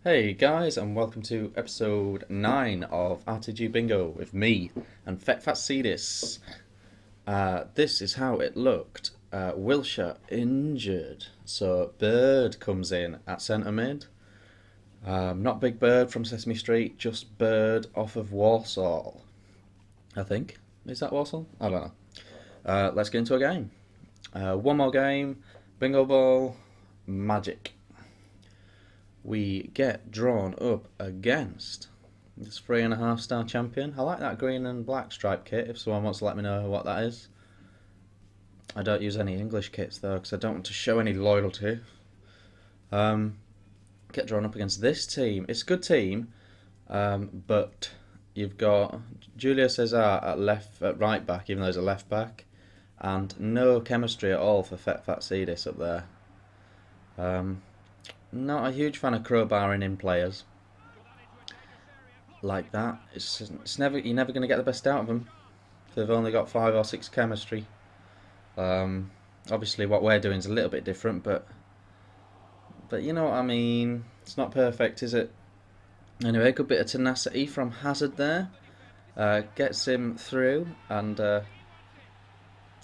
Hey guys, and welcome to episode 9 of RTG Bingo with me and Fetfatzidis. This is how it looked. Wilshire injured, so Bird comes in at centre mid. Not Big Bird from Sesame Street, just Bird off of Warsaw. I think. Is that Warsaw? I don't know. Let's get into a game. One more game, Bingo Ball, Magic. We get drawn up against this 3.5-star champion. I like that green and black stripe kit if someone wants to let me know what that is. I don't use any English kits though because I don't want to show any loyalty. Get drawn up against this team. It's a good team, but you've got Julio Cesar at right back, even though he's a left back, and no chemistry at all for Fetfatzidis up there. Not a huge fan of crowbarring in players like that. It's never you're never going to get the best out of them if they've only got 5 or 6 chemistry. Obviously, what we're doing is a little bit different, but you know what I mean. It's not perfect, is it? Anyway, good bit of tenacity from Hazard there. Gets him through, and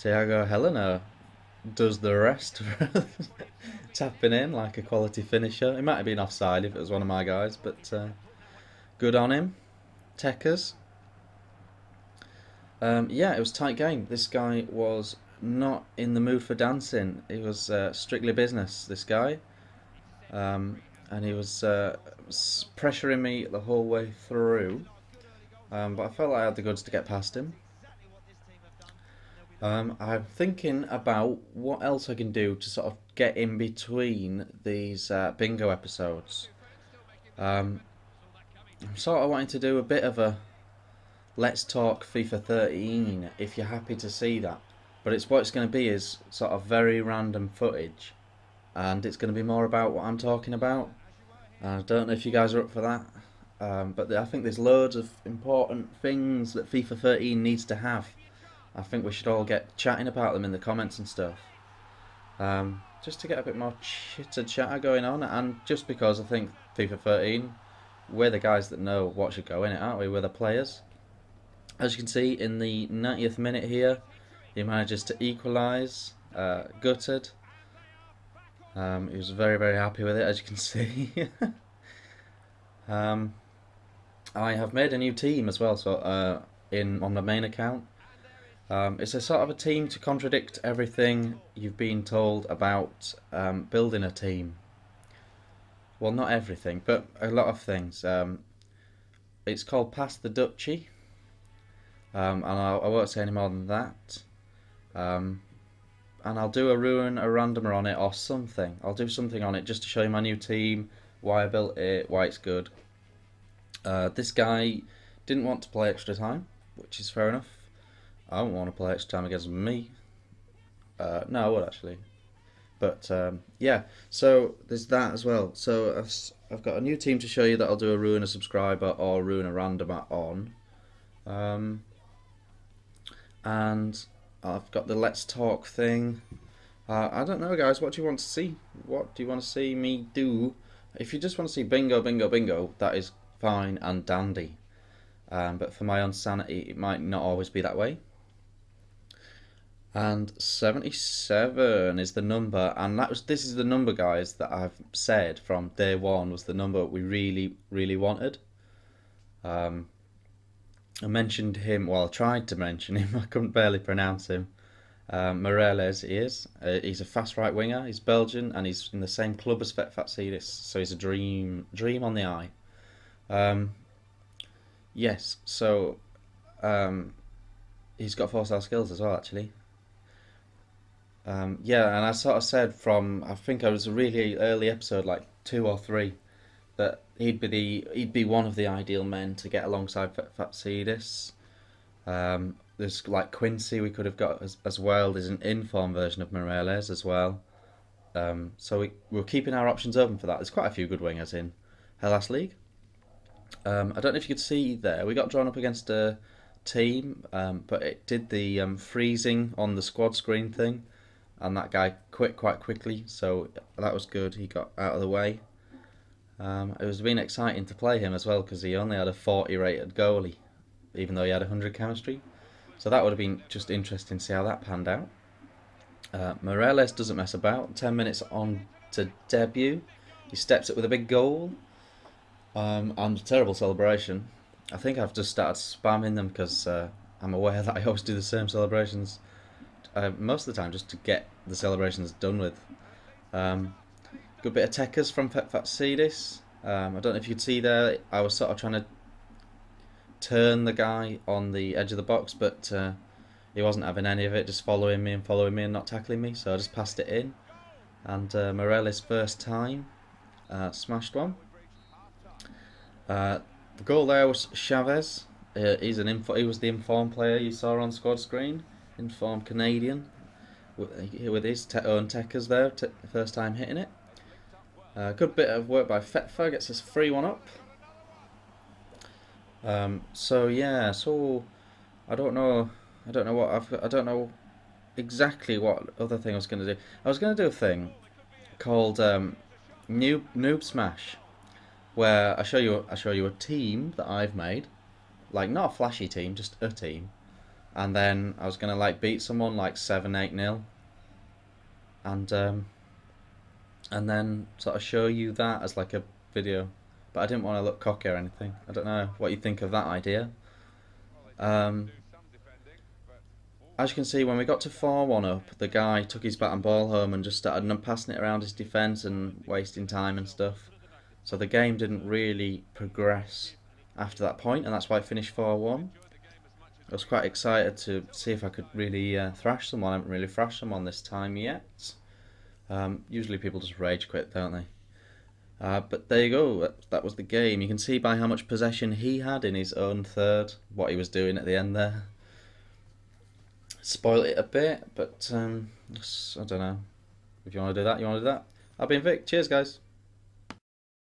Thiago Helena does the rest. Tapping in like a quality finisher. It might have been offside if it was one of my guys, but good on him. Techers. Yeah, it was a tight game. This guy was not in the mood for dancing. He was strictly business, this guy. And he was pressuring me the whole way through. But I felt like I had the goods to get past him. I'm thinking about what else I can do to sort of get in between these bingo episodes. I'm sort of wanting to do a bit of a let's talk FIFA 13 if you're happy to see that. But what it's going to be is sort of very random footage, and it's going to be more about what I'm talking about. I don't know if you guys are up for that, but I think there's loads of important things that FIFA 13 needs to have. I think we should all get chatting about them in the comments and stuff. Just to get a bit more chitter-chatter going on, and just because I think FIFA 13, we're the guys that know what should go in it, aren't we? We're the players. As you can see, in the 90th minute here, he manages to equalise, gutted. He was very, very happy with it, as you can see. I have made a new team as well, so on the main account. It's a sort of a team to contradict everything you've been told about building a team. Well, not everything, but a lot of things. It's called Pass the Duchy, and I won't say any more than that. And I'll do a randomer on it or something. I'll do something on it just to show you my new team, why I built it, why it's good. This guy didn't want to play extra time, which is fair enough. I don't want to play extra time against me. No, I would actually. But yeah, so there's that as well. So I've got a new team to show you that I'll do a ruin a subscriber or ruin a randomer on. And I've got the let's talk thing. I don't know, guys. What do you want to see? What do you want to see me do? If you just want to see bingo, bingo, bingo, that is fine and dandy. But for my own sanity, it might not always be that way. And 77 is the number, and this is the number, guys, that I've said from day one was the number we really, really wanted. I mentioned him, well, I tried to mention him, I couldn't barely pronounce him. Moreles, he is. He's a fast right winger, he's Belgian, and he's in the same club as Fetfatzidis, so he's a dream on the eye. Yes, so he's got 4-star skills as well, actually. Yeah, and I sort of said from, I think it was a really early episode, like 2 or 3, that he'd be one of the ideal men to get alongside Fetfatzidis. There's like Quincy we could have got as well. There's an in-form version of Moreles as well. So we're keeping our options open for that. There's quite a few good wingers in Hellas League. I don't know if you could see there, we got drawn up against a team, but it did the freezing on the squad screen thing, and that guy quit quite quickly, so that was good. He got out of the way. It was been exciting to play him as well because he only had a 40 rated goalie, even though he had 100 chemistry. So that would have been just interesting to see how that panned out. Morales doesn't mess about. 10 minutes on to debut. He steps up with a big goal. And a terrible celebration. I think I've just started spamming them because I'm aware that I always do the same celebrations most of the time just to get the celebrations done with. Good bit of techers from Fetfatzidis. I don't know if you could see there, I was sort of trying to turn the guy on the edge of the box, but he wasn't having any of it, just following me and not tackling me, so I just passed it in. And Morales' first time smashed one. The goal there was Chavez. He was the informed player you saw on squad screen, informed Canadian, with his own techers there, first time hitting it. Good bit of work by Fetfa, gets us 3-1 up. So yeah, so I don't know exactly what other thing I was going to do. I was going to do a thing called Noob Smash, where I show you a team that I've made, like not a flashy team, just a team, and then I was gonna like beat someone like 7-8-0, and then sort of show you that as like a video, but I didn't want to look cocky or anything. I don't know what you think of that idea. As you can see, when we got to 4-1 up, the guy took his bat and ball home and just started passing it around his defence and wasting time and stuff. So the game didn't really progress after that point, and that's why it finished 4-1. I was quite excited to see if I could really thrash someone. I haven't really thrashed someone this time yet. Usually people just rage quit, don't they? But there you go, that was the game. You can see by how much possession he had in his own third, what he was doing at the end there. Spoiled it a bit, but I don't know. If you want to do that, you want to do that. I've been Vic. Cheers, guys.